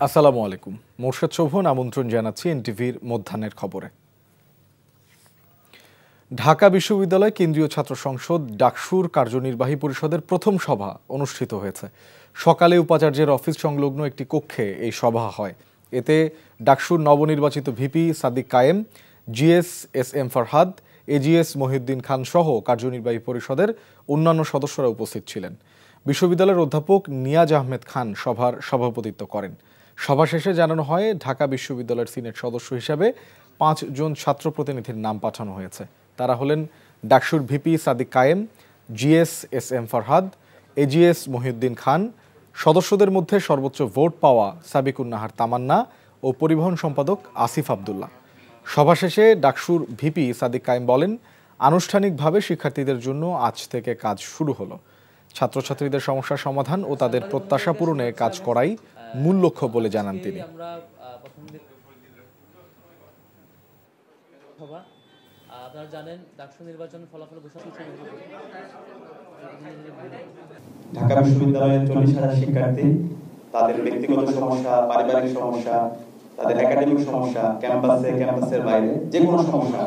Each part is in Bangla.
আসসালামু আলাইকুম। মোর্শেদ শোভন আমন্ত্রণ জানাচ্ছি এনটিভির মধ্যাহ্নের খবরে। ঢাকা বিশ্ববিদ্যালয় কেন্দ্রীয় ছাত্র সংসদ ডাকসুর কার্যনির্বাহী পরিষদের প্রথম সভা অনুষ্ঠিত হয়েছে। সকালে উপাচার্যের অফিস সংলগ্ন একটি কক্ষে এই সভা হয়। এতে ডাকসুর নবনির্বাচিত VP Sadiq Kayem, GS S M Farhad, AGS Mohiuddin Khan সহ কার্যনির্বাহী পরিষদের অন্যান্য সদস্যরা উপস্থিত ছিলেন। বিশ্ববিদ্যালয়ের অধ্যাপক নিয়াজ আহমেদ খান সভার সভাপতিত্ব করেন। সভা শেষে জানানো হয়, ঢাকা বিশ্ববিদ্যালয়ের সিনেট সদস্য হিসাবে 5 জন ছাত্র প্রতিনিধির নাম পাঠানো হয়েছে। তারা হলেন ডাকসুর VP Sadiq Kayem, GS S M Farhad, AGS Mohiuddin Khan, সদস্যদের মধ্যে সর্বোচ্চ ভোট পাওয়া সাবিকুন নাহার তামান্না ও পরিবহন সম্পাদক আসিফ আবদুল্লাহ। সভা শেষে ডাকসুর ভিপি সাদিক কায়েম বলেন, আনুষ্ঠানিকভাবে শিক্ষার্থীদের জন্য আজ থেকে কাজ শুরু হলো। ছাত্রছাত্রীদের সমস্যার সমাধান ও তাদের প্রত্যাশা পূরণে কাজ করাই মূল লক্ষ্য বলে জানান তিনি। আপনারা জানেন ডাকসু নির্বাচন ফলাফল ঘোষণা ঢাকা বিশ্ববিদ্যালয়ের 40,000 শিক্ষার্থী তাদের ব্যক্তিগত সমস্যা, পারিবারিক সমস্যা, তাদের একাডেমিক সমস্যা, ক্যাম্পাসের বাইরে যে কোনো সমস্যা,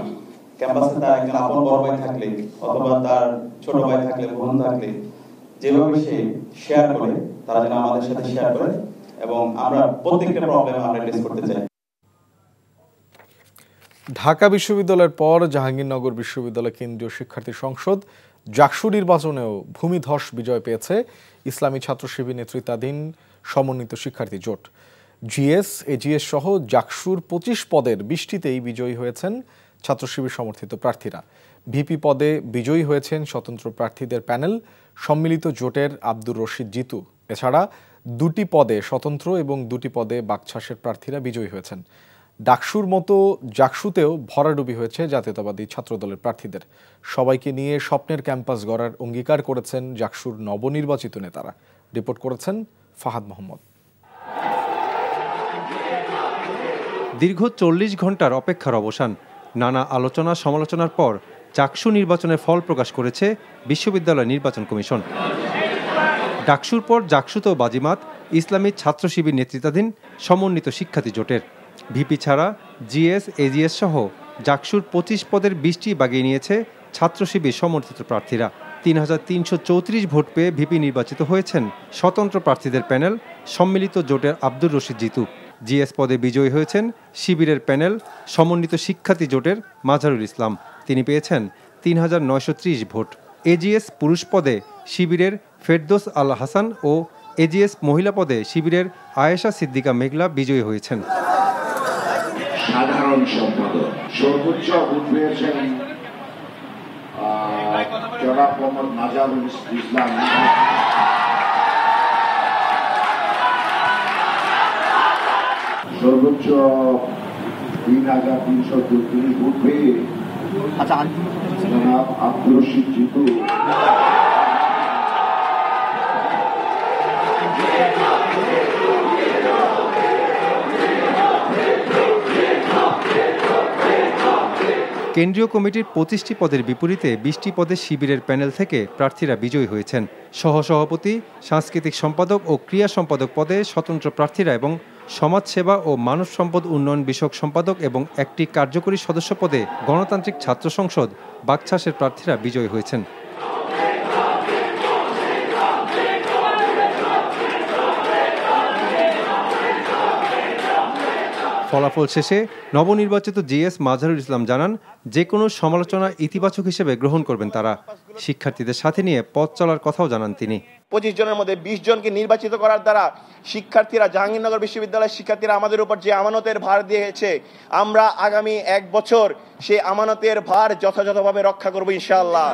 ক্যাম্পাসে তার একজন আপন বড় ভাই থাকলে অথবা তার ছোট ভাই থাকলে, বোন থাকলে যেভাবে সে শেয়ার করে, তারা যেন আমাদের সাথে শেয়ার করে এবং আমরা প্রত্যেকটা প্রবলেম আমরা অ্যাড্রেস করতে চাই। ঢাকা বিশ্ববিদ্যালয়ের পর জাহাঙ্গীরনগর বিশ্ববিদ্যালয় কেন্দ্রীয় শিক্ষার্থী সংসদ ডাকসু নির্বাচনেও ভূমিধস বিজয় পেয়েছে ইসলামী ছাত্র শিবির নেতৃত্বাধীন সমন্বিত শিক্ষার্থী জোট। জিএস, এজিএস সহ ডাকসুর 25 পদের 20টিতেই বিজয়ী হয়েছেন ছাত্র শিবির সমর্থিত প্রার্থীরা। ভিপি পদে বিজয়ী হয়েছেন স্বতন্ত্র প্রার্থীদের প্যানেল, সম্মিলিত জোটের আব্দুর রশিদ জিতু। এছাড়া 2টি পদে স্বতন্ত্র এবং 2টি পদে বাকছাসের প্রার্থীরা বিজয়ী হয়েছেন। ডাকসুর মতো জাকসুতেও ভরাডুবি হয়েছে জাতীয়তাবাদী ছাত্রদলের প্রার্থীদের। সবাইকে নিয়ে স্বপ্নের ক্যাম্পাস গড়ার অঙ্গীকার করেছেন জাকসুর নবনির্বাচিত নেতারা। রিপোর্ট করেছেন ফাহাদ মোহাম্মদ। দীর্ঘ 40 ঘন্টার অপেক্ষার অবসান, নানা আলোচনা সমালোচনার পর জাকসু নির্বাচনের ফল প্রকাশ করেছে বিশ্ববিদ্যালয় নির্বাচন কমিশন। ডাকসুর পর জাকসুতেও বাজিমাত ইসলামী ছাত্র শিবির নেতৃত্বাধীন সমন্বিত শিক্ষার্থী জোটের। ভিপি ছাড়া জিএস, এজিএস সহ জাকসুর 25 পদের 20টি বাগিয়ে নিয়েছে ছাত্র শিবির সমর্থিত প্রার্থীরা। 3,334 ভোট পেয়ে ভিপি নির্বাচিত হয়েছেন স্বতন্ত্র প্রার্থীদের প্যানেল, সম্মিলিত জোটের আব্দুর রশিদ জিতু। জিএস পদে বিজয়ী হয়েছেন শিবিরের প্যানেল, সমন্বিত শিক্ষার্থী জোটের মাজারুল ইসলাম। তিনি পেয়েছেন 3,930 ভোট। এজিএস পুরুষ পদে শিবিরের ফেরদৌস আল হাসান ও এজিএস মহিলা পদে শিবিরের আয়েশা সিদ্দিকা মেঘলা বিজয়ী হয়েছেন। সাধারণ সম্পাদক সর্বোচ্চ ভোট পেয়েছেন জনাব মোহাম্মদ মাজারুল ইসলাম। সর্বোচ্চ 3,334 ভোট পেয়ে জনাব আব্দুর রশিদ জিতু। কেন্দ্রীয় কমিটির 25টি পদের বিপরীতে 20টি পদে শিবিরের প্যানেল থেকে প্রার্থীরা বিজয়ী হয়েছেন। সহসভাপতি, সাংস্কৃতিক সম্পাদক ও ক্রীড়া সম্পাদক পদে স্বতন্ত্র প্রার্থীরা এবং সমাজসেবা ও মানব সম্পদ উন্নয়ন বিষয়ক সম্পাদক এবং একটি কার্যকরী সদস্য পদে গণতান্ত্রিক ছাত্র সংসদ বাকছাসের প্রার্থীরা বিজয়ী হয়েছেন। ফলাফল শেষে নবনির্বাচিত জিএস মাজারুল ইসলাম জানান, যে কোনো সমালোচনা ইতিবাচক হিসেবে গ্রহণ করবেন তারা। শিক্ষার্থীদের সাথে নিয়ে পথ চলার কথাও জানান তিনি। 25 জনের মধ্যে 20 জনকে নির্বাচিত করার দ্বারা শিক্ষার্থীরা, জাহাঙ্গীরনগর বিশ্ববিদ্যালয়ের শিক্ষার্থীরা আমাদের উপর যে আমানতের ভার দিয়েছে, আমরা আগামী 1 বছর সেই আমানতের ভার যথাযথভাবে রক্ষা করব ইনশাআল্লাহ।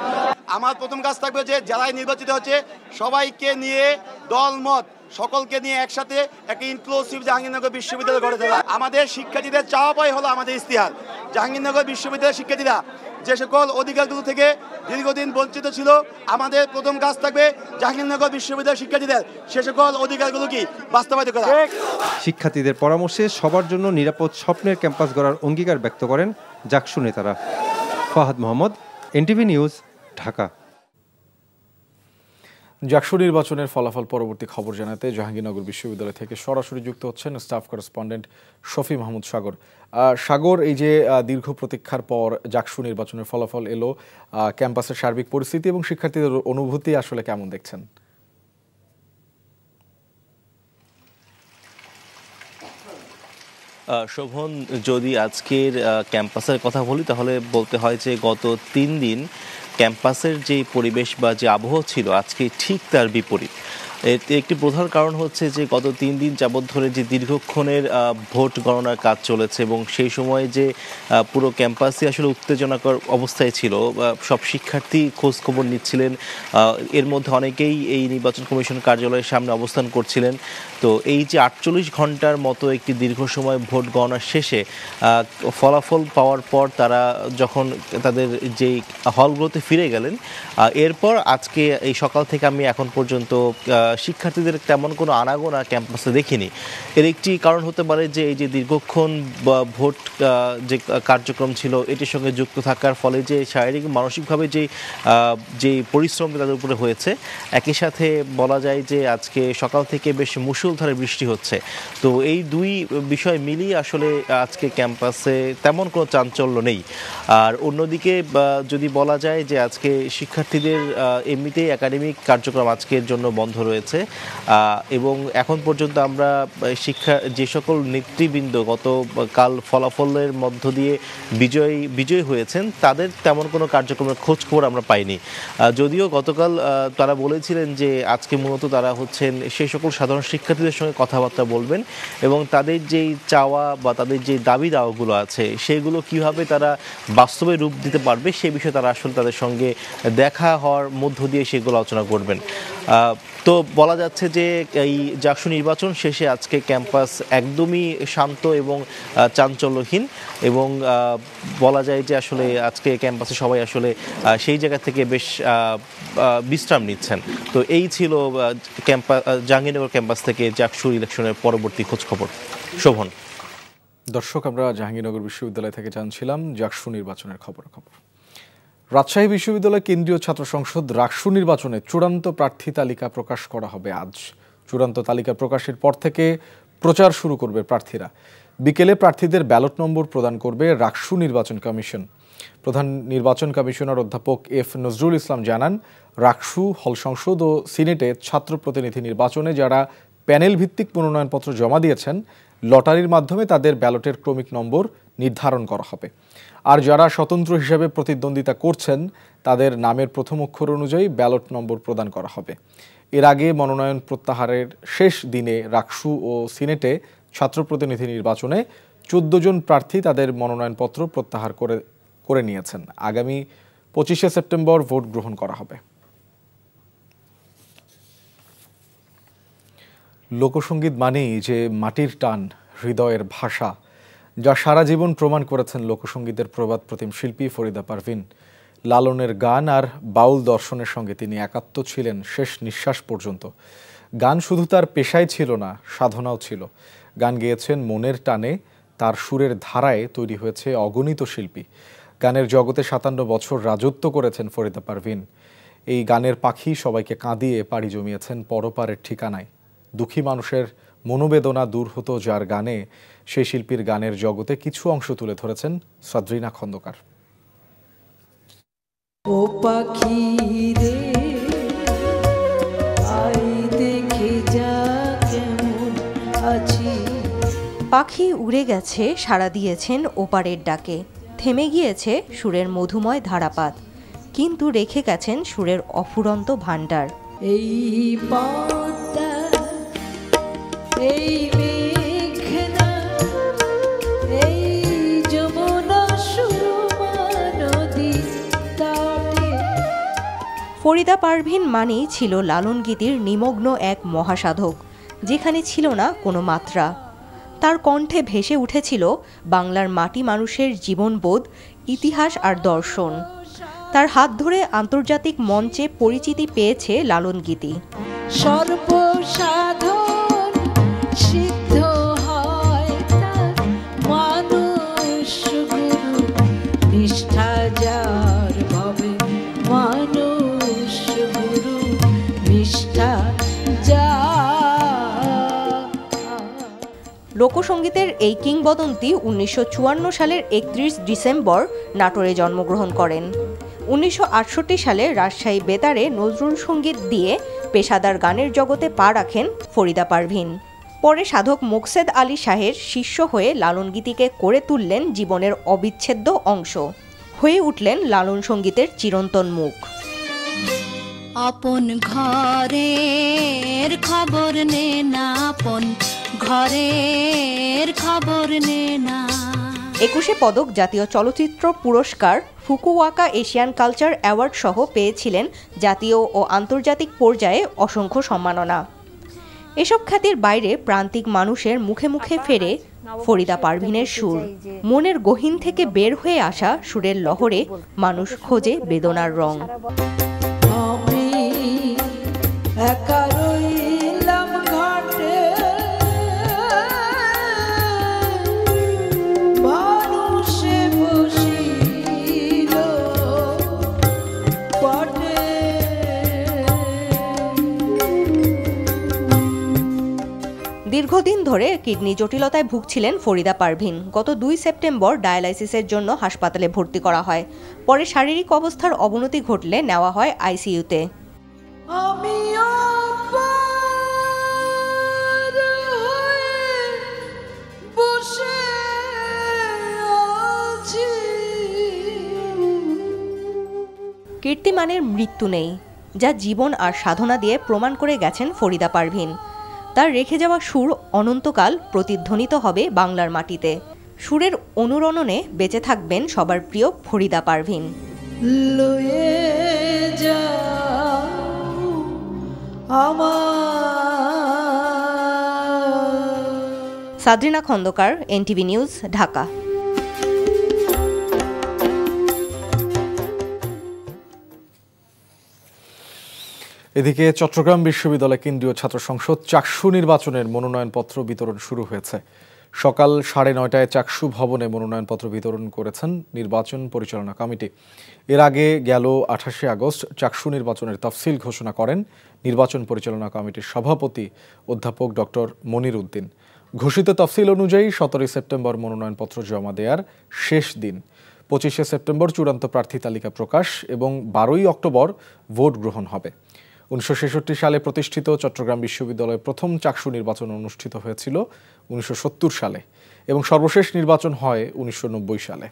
আমার প্রথম কাজ থাকবে যে যারাই নির্বাচিত হচ্ছে সবাইকে নিয়ে, দলমত সকলকে নিয়ে একসাথে একটা ইনক্লুসিভ জাহাঙ্গীরনগর বিশ্ববিদ্যালয় গড়ে তোলা। আমাদের শিক্ষার্থীদের চাওয়া পাই হলো আমাদের ইস্তিহার। জাহাঙ্গীরনগর বিশ্ববিদ্যালয়ের শিক্ষার্থীরা যে সকল অধিকারগুলো থেকে দীর্ঘদিন বঞ্চিত ছিল, আমাদের প্রথম কাজ থাকবে জাহাঙ্গীরনগর বিশ্ববিদ্যালয়ের শিক্ষার্থীদের সে সকল অধিকারগুলো কি বাস্তবায়িত করা। শিক্ষার্থীদের পরামর্শে সবার জন্য নিরাপদ স্বপ্নের ক্যাম্পাস গড়ার অঙ্গীকার ব্যক্ত করেন জাকসু নেতারা। Fahad Mohammad, NTV news, Dhaka. জাকসু নির্বাচনের ফলাফল পরবর্তী খবর জানাতে জাহাঙ্গীরনগর বিশ্ববিদ্যালয় থেকে সরাসরি যুক্ত হচ্ছেন স্টাফ করেসপন্ডেন্ট শফি মাহমুদ সাগর। সাগর, এই যে দীর্ঘ প্রতীক্ষার পর জাকসু নির্বাচনের ফলাফল এলো, ক্যাম্পাসের সার্বিক পরিস্থিতি এবং শিক্ষার্থীদের অনুভূতি আসলে কেমন দেখছেন? শোভন, যদি আজকের ক্যাম্পাসের কথা বলি তাহলে বলতে হয় যে গত 3 দিন ক্যাম্পাসের যে পরিবেশ বা যে আবহাওয়া ছিল আজকে ঠিক তার বিপরীত। এর একটি প্রধান কারণ হচ্ছে যে গত 3 দিন যাবৎ ধরে যে দীর্ঘক্ষণের ভোট গণনার কাজ চলেছে এবং সেই সময় যে পুরো ক্যাম্পাসে আসলে উত্তেজনাকর অবস্থায় ছিল, সব শিক্ষার্থী খোঁজ খবর নিচ্ছিলেন, এর মধ্যে অনেকেই এই নির্বাচন কমিশন কার্যালয়ের সামনে অবস্থান করছিলেন। তো এই যে 48 ঘন্টার মতো একটি দীর্ঘ সময় ভোট গণনার শেষে ফলাফল পাওয়ার পর তারা যখন তাদের যেই হলগুলোতে ফিরে গেলেন, এরপর আজকে এই সকাল থেকে আমি এখন পর্যন্ত শিক্ষার্থীদের তেমন কোনো আনাগোনা ক্যাম্পাসে দেখিনি। এর একটি কারণ হতে পারে যে এই যে দীর্ঘক্ষণ ভোট যে কার্যক্রম ছিল এটির সঙ্গে যুক্ত থাকার ফলে যে শারীরিক মানসিকভাবে যে পরিশ্রম তাদের উপরে হয়েছে, একই সাথে বলা যায় যে আজকে সকাল থেকে বেশ মুষলধারে বৃষ্টি হচ্ছে। তো এই দুই বিষয় মিলিয়ে আসলে আজকে ক্যাম্পাসে তেমন কোনো চাঞ্চল্য নেই। আর অন্যদিকে যদি বলা যায় যে আজকে শিক্ষার্থীদের এমনিতেই একাডেমিক কার্যক্রম আজকের জন্য বন্ধ রয়েছে এবং এখন পর্যন্ত আমরা যে সকল নেতৃবৃন্দ গতকাল ফলাফলের মধ্য দিয়ে বিজয়ী হয়েছেন তাদের তেমন কোনো কার্যক্রমের খোঁজ খবর আমরা পাইনি। যদিও গতকাল তারা বলেছিলেন যে আজকে মূলত তারা হচ্ছেন সেই সকল সাধারণ শিক্ষার্থীদের সঙ্গে কথাবার্তা বলবেন এবং তাদের যেই চাওয়া বা তাদের যে দাবি দাওয়াগুলো আছে সেগুলো কিভাবে তারা বাস্তবে রূপ দিতে পারবে সে বিষয়ে তারা আসলে তাদের সঙ্গে দেখা হওয়ার মধ্য দিয়ে সেগুলো আলোচনা করবেন। তো বলা যাচ্ছে যে এই জাকসু নির্বাচন শেষে আজকে ক্যাম্পাস একদমই শান্ত এবং চাঞ্চল্যহীন এবং বলা যায় যে আসলে আজকে ক্যাম্পাসে সবাই আসলে সেই জায়গা থেকে বেশ বিশ্রাম নিচ্ছেন। তো এই ছিল জাহাঙ্গীরনগর ক্যাম্পাস থেকে জাকসু ইলেকশনের পরবর্তী খোঁজখবর। শোভন। দর্শক, আমরা জাহাঙ্গীরনগর বিশ্ববিদ্যালয় থেকে জানছিলাম জাকসু নির্বাচনের খবর। রাজশাহী বিশ্ববিদ্যালয় কেন্দ্রীয় ছাত্র সংসদ রাকসু নির্বাচনে চূড়ান্ত প্রার্থী তালিকা প্রকাশ করা হবে আজ। চূড়ান্ত তালিকা প্রকাশের পর থেকে প্রচার শুরু করবে প্রার্থীরা। বিকেলে প্রার্থীদের ব্যালট নম্বর প্রদান করবে রাকসু নির্বাচন কমিশন। প্রধান নির্বাচন কমিশনার অধ্যাপক এফ নজরুল ইসলাম জানান, রাকসু, হল সংসদ ও সিনেটে ছাত্র প্রতিনিধি নির্বাচনে যারা প্যানেল ভিত্তিক মনোনয়নপত্র জমা দিয়েছেন লটারির মাধ্যমে তাদের ব্যালটের ক্রমিক নম্বর নির্ধারণ করা হবে। আর যারা স্বতন্ত্র হিসেবে প্রতিদ্বন্দ্বিতা করছেন তাদের নামের প্রথম অক্ষর অনুযায়ী ব্যালট নম্বর প্রদান করা হবে। এর আগে মনোনয়ন প্রত্যাহারের শেষ দিনে রাকসু ও সিনেটে ছাত্র প্রতিনিধি নির্বাচনে 14 জন প্রার্থী তাদের মনোনয়নপত্র প্রত্যাহার করে নিয়েছেন। আগামী 25শে সেপ্টেম্বর ভোট গ্রহণ করা হবে। লোকসঙ্গীত মানেই যে মাটির টান, হৃদয়ের ভাষা, যা সারা জীবন প্রমাণ করেছেন লোকসঙ্গীতের প্রবাদ প্রতিম শিল্পী ফরিদা পারভিন। লালনের গান আর বাউল দর্শনের সঙ্গে তিনি একাত্ম ছিলেন শেষ নিঃশ্বাস পর্যন্ত। গান শুধু তার পেশায় ছিল না, সাধনাও ছিল। গান গেয়েছেন মনের টানে, তার সুরের ধারায় তৈরি হয়েছে অগণিত শিল্পী। গানের জগতে 57 বছর রাজত্ব করেছেন ফরিদা পারভিন। এই গানের পাখি সবাইকে কাঁদিয়ে পাড়ি জমিয়েছেন পরপারের ঠিকানায়। দুঃখী মানুষের মনোবেদনা দূর হতো যার গানে, সেই শিল্পীর গানের জগতে কিছু অংশ তুলে ধরেছেন সাদরিনা খন্দকার। ও পাখি রে, আই দেখে যা কেমন আছি। পাখি উড়ে গেছে, সাড়া দিয়েছেন ওপারের ডাকে। থেমে গিয়েছে সুরের মধুময় ধারাপাত, কিন্তু রেখে গেছেন সুরের অফুরন্ত ভাণ্ডার। এই পদ্মা, এই মেঘনা, এই যমুনা সুরমা নদী তটে। ফরিদা পারভিন মানেই ছিল লালন গীতির নিমগ্ন এক মহাসাধক, যেখানে ছিল না কোনো মাত্রা। তার কণ্ঠে ভেসে উঠেছিল বাংলার মাটি মানুষের জীবনবোধ, ইতিহাস আর দর্শন। তার হাত ধরে আন্তর্জাতিক মঞ্চে পরিচিতি পেয়েছে লালন গীতি। সর্বসাধন সিদ্ধ হয় তার মানুষ গুরু, নিষ্ঠা যার ভাবে মানুষ গুরু। লোকসঙ্গীতের এই কিংবদন্তি 1954 সালের 31 ডিসেম্বর নাটোরে জন্মগ্রহণ করেন। 1968 সালে রাজশাহী বেতারে নজরুল সঙ্গীত দিয়ে পেশাদার গানের জগতে পা রাখেন ফরিদা পারভীন। পরে সাধক মোকসেদ আলী শাহের শিষ্য হয়ে লালন গীতিকে করে তুললেন জীবনের অবিচ্ছেদ্য অংশ, হয়ে উঠলেন লালন সঙ্গীতের চিরন্তন মুখ। আপন ঘরের খবর নে না, আপন ঘরের খবর নে না। 21 পদক, জাতীয় চলচ্চিত্র পুরস্কার, ফুকুওয়াকা এশিয়ান কালচার অ্যাওয়ার্ড সহ পেয়েছিলেন জাতীয় ও আন্তর্জাতিক পর্যায়ে অসংখ্য সম্মাননা। এসব খ্যাতির বাইরে প্রান্তিক মানুষের মুখে মুখে ফেরে ফরিদা পারভীনের সুর। মনের গহীন থেকে বের হয়ে আসা সুরের লহরে মানুষ খোঁজে বেদনার রং। দীর্ঘদিন ধরে কিডনি জটিলতায় ভুগছিলেন ফরিদা পারভীন। গত 2 সেপ্টেম্বর ডায়ালাইসিসের জন্য হাসপাতালে ভর্তি করা হয়। পরে শারীরিক অবস্থার অবনতি ঘটলে নেওয়া হয় আইসিইউতে। কীর্তিমানের মৃত্যু নেই, যা জীবন আর সাধনা দিয়ে প্রমাণ করে গেছেন ফরিদা পারভীন। তার রেখে যাওয়া সুর অনন্তকাল প্রতিধ্বনিত হবে বাংলার মাটিতে। সুরের অনুরণনে বেঁচে থাকবেন সবার প্রিয় ফরিদা পারভীন। Sadrina Khandaker, NTV news, Dhaka. এদিকে চট্টগ্রাম বিশ্ববিদ্যালয় কেন্দ্রীয় ছাত্র সংসদ চাকসু নির্বাচনের মনোনয়নপত্র বিতরণ শুরু হয়েছে। সকাল 9:30টায় চাকসু ভবনে মনোনয়নপত্র বিতরণ করেছেন নির্বাচন পরিচালনা কমিটি। এর আগে গেল 28 আগস্ট চাকসু নির্বাচনের তফসিল ঘোষণা করেন নির্বাচন পরিচালনা কমিটির সভাপতি অধ্যাপক ডক্টর মনির উদ্দিন। ঘোষিত তফসিল অনুযায়ী 17 সেপ্টেম্বর মনোনয়নপত্র জমা দেওয়ার শেষ দিন। 25 সেপ্টেম্বর চূড়ান্ত প্রার্থী তালিকা প্রকাশ এবং 12 অক্টোবর ভোট গ্রহণ হবে। 1966 সালে প্রতিষ্ঠিত চট্টগ্রাম বিশ্ববিদ্যালয়ে প্রথম চাকসু নির্বাচন অনুষ্ঠিত হয়েছিল 1970 সালে এবং সর্বশেষ নির্বাচন হয় 1990 সালে।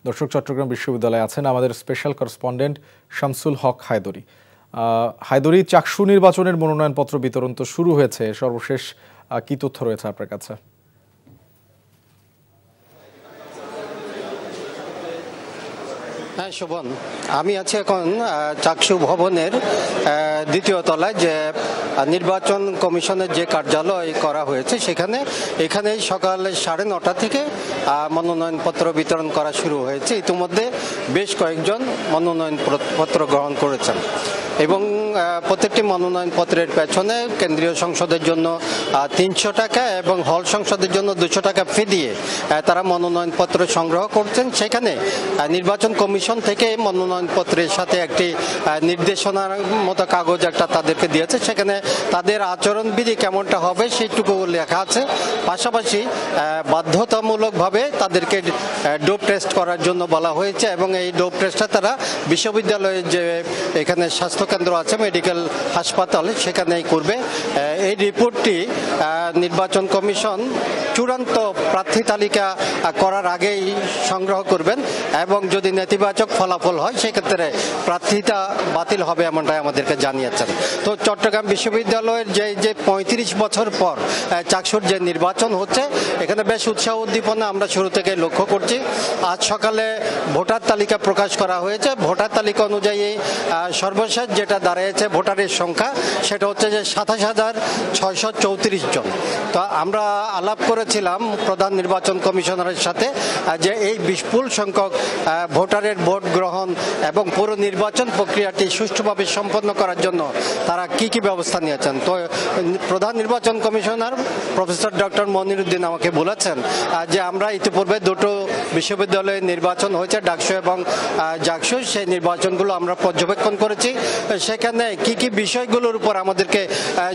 দর্শক, চট্টগ্রাম বিশ্ববিদ্যালয়ে আছেন আমাদের স্পেশাল করেসপন্ডেন্ট শামসুল হক হায়দরি। হায়দরি, চাকসু নির্বাচনের মনোনয়নপত্র বিতরণ তো শুরু হয়েছে, সর্বশেষ কি তথ্য রয়েছে আপনার কাছে? হ্যাঁ শোভন, আমি আছি এখন চাকসু ভবনের দ্বিতীয় তলায়, যে নির্বাচন কমিশনের যে কার্যালয় করা হয়েছে এখানে সকাল 9:30 থেকে মনোনয়নপত্র বিতরণ করা শুরু হয়েছে। ইতিমধ্যে বেশ কয়েকজন মনোনয়নপত্র গ্রহণ করেছেন এবং প্রত্যেকটি মনোনয়নপত্রের পেছনে কেন্দ্রীয় সংসদের জন্য 300 টাকা এবং হল সংসদের জন্য 200 টাকা ফি দিয়ে তারা মনোনয়নপত্র সংগ্রহ করছেন। সেখানে নির্বাচন কমিশন থেকে মনোনয়নপত্রের সাথে একটি নির্দেশনার মতো কাগজ একটা তাদেরকে দিয়েছে। সেখানে তাদের আচরণবিধি কেমনটা হবে সেইটুকু লেখা আছে। পাশাপাশি বাধ্যতামূলকভাবে তাদেরকে ডোপ টেস্ট করার জন্য বলা হয়েছে এবং এই ডোপ টেস্টটা তারা বিশ্ববিদ্যালয়ের যে এখানে স্বাস্থ্যকেন্দ্র আছে, মেডিকেল হাসপাতাল, সেখানেই করবে। এই রিপোর্টটি নির্বাচন কমিশন চূড়ান্ত প্রার্থী তালিকা করার আগেই সংগ্রহ করবেন এবং যদি নেতিবাচক ফলাফল হয় সেক্ষেত্রে প্রার্থীতা বাতিল হবে, এমনটাই আমাদেরকে জানিয়েছেন। তো চট্টগ্রাম বিশ্ববিদ্যালয়ের যে 35 বছর পর চাকসুর যে নির্বাচন হচ্ছে, এখানে বেশ উৎসাহ উদ্দীপনা আমরা শুরু থেকে লক্ষ্য করছি। আজ সকালে ভোটার তালিকা প্রকাশ করা হয়েছে। ভোটার তালিকা অনুযায়ী সর্বশেষ যেটা দাঁড়িয়েছে হয়েছে ভোটারের সংখ্যা সেটা হচ্ছে যে ২৭,৬৩৪ জন। তো আমরা আলাপ করেছিলাম প্রধান নির্বাচন কমিশনারের সাথে যে এই বিপুল সংখ্যক ভোটারের ভোট গ্রহণ এবং পুরো নির্বাচন প্রক্রিয়াটি সুষ্ঠুভাবে সম্পন্ন করার জন্য তারা কি কি ব্যবস্থা নিয়েছেন। তো প্রধান নির্বাচন কমিশনার প্রফেসর ডক্টর মনিরুদ্দিন আমাকে বলেছেন যে আমরা ইতিপূর্বে দুটো বিশ্ববিদ্যালয়ে নির্বাচন হয়েছে, ডাকসু এবং জাকসু, সেই নির্বাচনগুলো আমরা পর্যবেক্ষণ করেছি। সেখানে কি কি বিষয়গুলোর উপর আমাদেরকে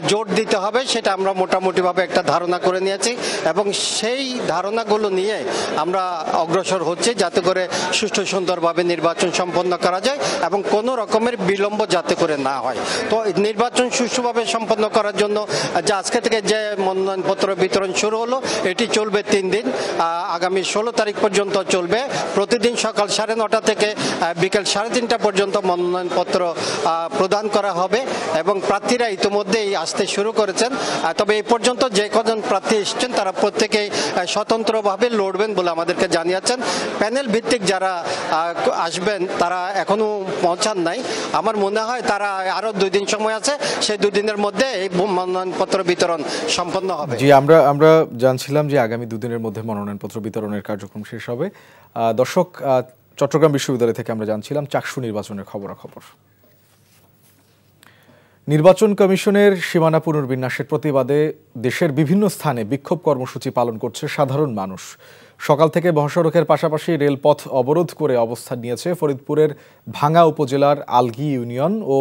জোর দিতে হবে সেটা আমরা মোটামুটিভাবে একটা ধারণা করে নিয়েছি এবং সেই ধারণাগুলো নিয়ে আমরা অগ্রসর হচ্ছি যাতে করে সুষ্ঠু সুন্দরভাবে নির্বাচন সম্পন্ন করা যায় এবং কোনো রকমের বিলম্ব যাতে করে না হয়। তো নির্বাচন সুষ্ঠুভাবে সম্পন্ন করার জন্য যে আজকে থেকে যে মনোনয়নপত্র বিতরণ শুরু হলো এটি চলবে 3 দিন, আগামী 16 তারিখ পর্যন্ত চলবে। প্রতিদিন সকাল 9:30 থেকে বিকেল 3:30 পর্যন্ত মনোনয়নপত্র প্রদান করা হবে এবং প্রার্থীরা ইতিমধ্যেই আসতে শুরু করেছেন। তবে এই পর্যন্ত যে কজন প্রার্থী এসেছেন তারা প্রত্যেকেই স্বতন্ত্রভাবে লড়বেন বলে আমাদেরকে জানিয়েছেন। প্যানেল ভিত্তিক যারা আসবেন তারা এখনো পৌঁছান নাই। আমার মনে হয় তারা আরো 2 দিন সময় আছে, সেই 2 দিনের মধ্যে এই মনোনয়নপত্র বিতরণ সম্পন্ন হবে। জি, আমরা জানছিলাম যে আগামী 2 দিনের মধ্যে মনোনয়নপত্র বিতরণের কার্যক্রম শেষ হবে। দর্শক, চট্টগ্রাম বিশ্ববিদ্যালয় থেকে আমরা জানছিলাম চাকসু নির্বাচনের খবরাখবর। নির্বাচন কমিশনের সীমানা পুনর্বিন্যাসের প্রতিবাদে দেশের বিভিন্ন স্থানে বিক্ষোভ কর্মসূচি পালন করছে সাধারণ মানুষ। সকাল থেকে মহাসড়কের পাশাপাশি রেলপথ অবরোধ করে অবস্থান নিয়েছে ফরিদপুরের ভাঙ্গা উপজেলার আলগি ইউনিয়ন ও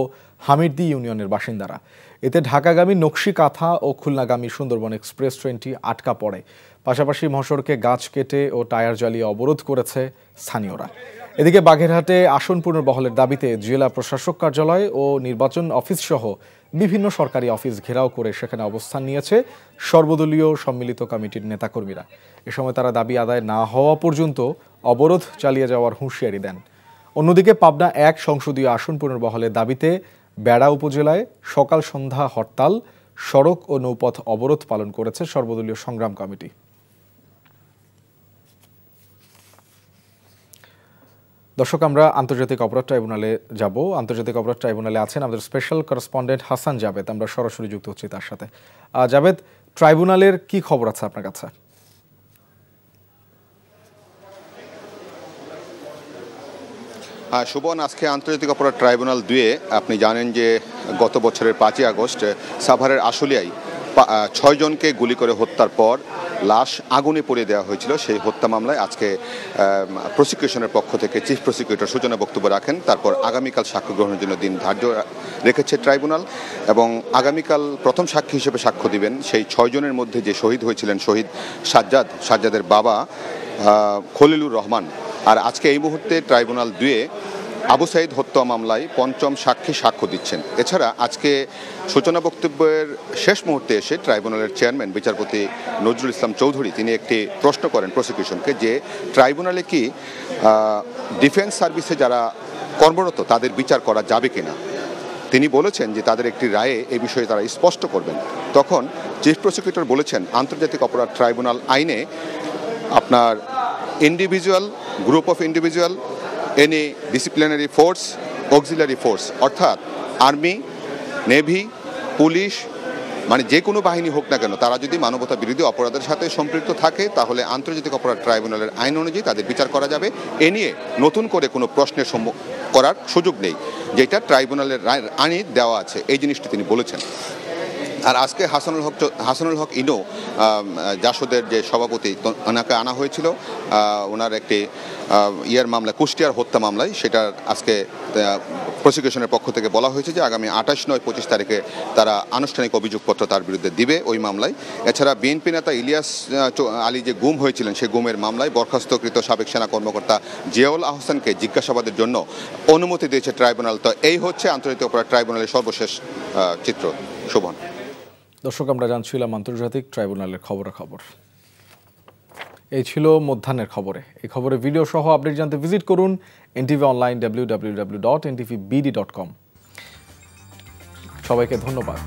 হামিরদি ইউনিয়নের বাসিন্দারা। এতে ঢাকাগামী নকশিকাথা ও খুলনাগামী সুন্দরবন এক্সপ্রেস ট্রেনটি আটকা পড়ে। পাশাপাশি মহাসড়কে গাছ কেটে ও টায়ার জ্বালিয়ে অবরোধ করেছে স্থানীয়রা। এদিকে বাগেরহাটে আসন পুনর্বহালের দাবিতে জেলা প্রশাসক কার্যালয় ও নির্বাচন অফিস সহ বিভিন্ন সরকারি অফিস ঘেরাও করে সেখানে অবস্থান নিয়েছে সর্বদলীয় সম্মিলিত কমিটির নেতাকর্মীরা। এ সময় তারা দাবি আদায় না হওয়া পর্যন্ত অবরোধ চালিয়ে যাওয়ার হুঁশিয়ারি দেন। অন্যদিকে পাবনা 1 সংসদীয় আসন পুনর্বহালের দাবিতে বেড়া উপজেলায় সকাল সন্ধ্যা হরতাল, সড়ক ও নৌপথ অবরোধ পালন করেছে সর্বদলীয় সংগ্রাম কমিটি। দর্শক, আমরা আন্তর্জাতিক অপরাধ ট্রাইব্যুনালে যাব। আন্তর্জাতিক অপরাধ ট্রাইব্যুনালে আছেন আমাদের স্পেশাল করেসপন্ডেন্ট হাসান জাবেদ। আমরা সরাসরি যুক্ত হচ্ছি তার সাথে। জাবেদ, ট্রাইব্যুনালের কি খবর আছে আপনার কাছে? শুভন, আজকে আন্তর্জাতিক অপরাধ ট্রাইব্যুনাল 2-এ আপনি জানেন যে গত বছরের 5ই আগস্ট সাভারের আশুলিয়ায় 6 জনকে গুলি করে হত্যার পর লাশ আগুনে পুড়িয়ে দেওয়া হয়েছিল। সেই হত্যা মামলায় আজকে প্রসিকিউশনের পক্ষ থেকে চিফ প্রসিকিউটর সূচনা বক্তব্য রাখেন। তারপর আগামীকাল সাক্ষ্য গ্রহণের জন্য দিন ধার্য রেখেছে ট্রাইব্যুনাল এবং আগামীকাল প্রথম সাক্ষী হিসেবে সাক্ষ্য দিবেন সেই 6 জনের মধ্যে যে শহীদ হয়েছিলেন শহীদ সাজ্জাদের বাবা খলিলুর রহমান। আর আজকে এই মুহূর্তে ট্রাইব্যুনাল 2-এ আবু সাইদ হত্যা মামলায় 5ম সাক্ষী সাক্ষ্য দিচ্ছেন। এছাড়া আজকে সূচনা বক্তব্যের শেষ মুহূর্তে এসে ট্রাইব্যুনালের চেয়ারম্যান বিচারপতি নজরুল ইসলাম চৌধুরী তিনি একটি প্রশ্ন করেন প্রসিকিউশনকে যে ট্রাইব্যুনালে কি ডিফেন্স সার্ভিসে যারা কর্মরত তাদের বিচার করা যাবে কিনা। তিনি বলেছেন যে তাদের একটি রায়ে এই বিষয়ে তারা স্পষ্ট করবেন। তখন চিফ প্রসিকিউটর বলেছেন আন্তর্জাতিক অপরাধ ট্রাইব্যুনাল আইনে আপনার individual, group of individual, any disciplinary force, auxiliary force অর্থাৎ আর্মি, নেভি, পুলিশ মানে যে কোনো বাহিনী হোক না কেন তারা যদি মানবতা বিরোধী অপরাধের সাথে সম্পৃক্ত থাকে তাহলে আন্তর্জাতিক অপরাধ ট্রাইব্যুনালের আইন অনুযায়ী তাদের বিচার করা যাবে। এ নিয়ে নতুন করে কোনো প্রশ্নের করার সুযোগ নেই, যেটা ট্রাইব্যুনালের আইনে দেওয়া আছে এই জিনিসটি তিনি বলেছেন। আর আজকে হাসানুল হক ইনো জাসদের যে সভাপতি ওনাকে আনা হয়েছিল ওনার একটি মামলা কুষ্টিয়ার হত্যা মামলায়, সেটার আজকে প্রসিকিউশনের পক্ষ থেকে বলা হয়েছে যে আগামী 28, 9, 25 তারিখে তারা আনুষ্ঠানিক অভিযোগপত্র তার বিরুদ্ধে দিবে ওই মামলায়। এছাড়া বিএনপি নেতা ইলিয়াস আলী যে গুম হয়েছিলেন সেই গুমের মামলায় বরখাস্তকৃত সাবেক সেনা কর্মকর্তা জিয়াউল আহসানকে জিজ্ঞাসাবাদের জন্য অনুমতি দিয়েছে ট্রাইব্যুনাল। তো এই হচ্ছে আন্তর্জাতিক অপরাধ ট্রাইব্যুনালের সর্বশেষ চিত্র। শোভন। দর্শক, আমরা জানছিলাম আন্তর্জাতিক ট্রাইব্যুনালের খবরাখবর। এই ছিল মধ্যাহ্নের খবরে। এই খবরে ভিডিও সহ আপডেট জানতে ভিজিট করুন এনটিভি অনলাইন www.ntvbd.com। সবাইকে ধন্যবাদ।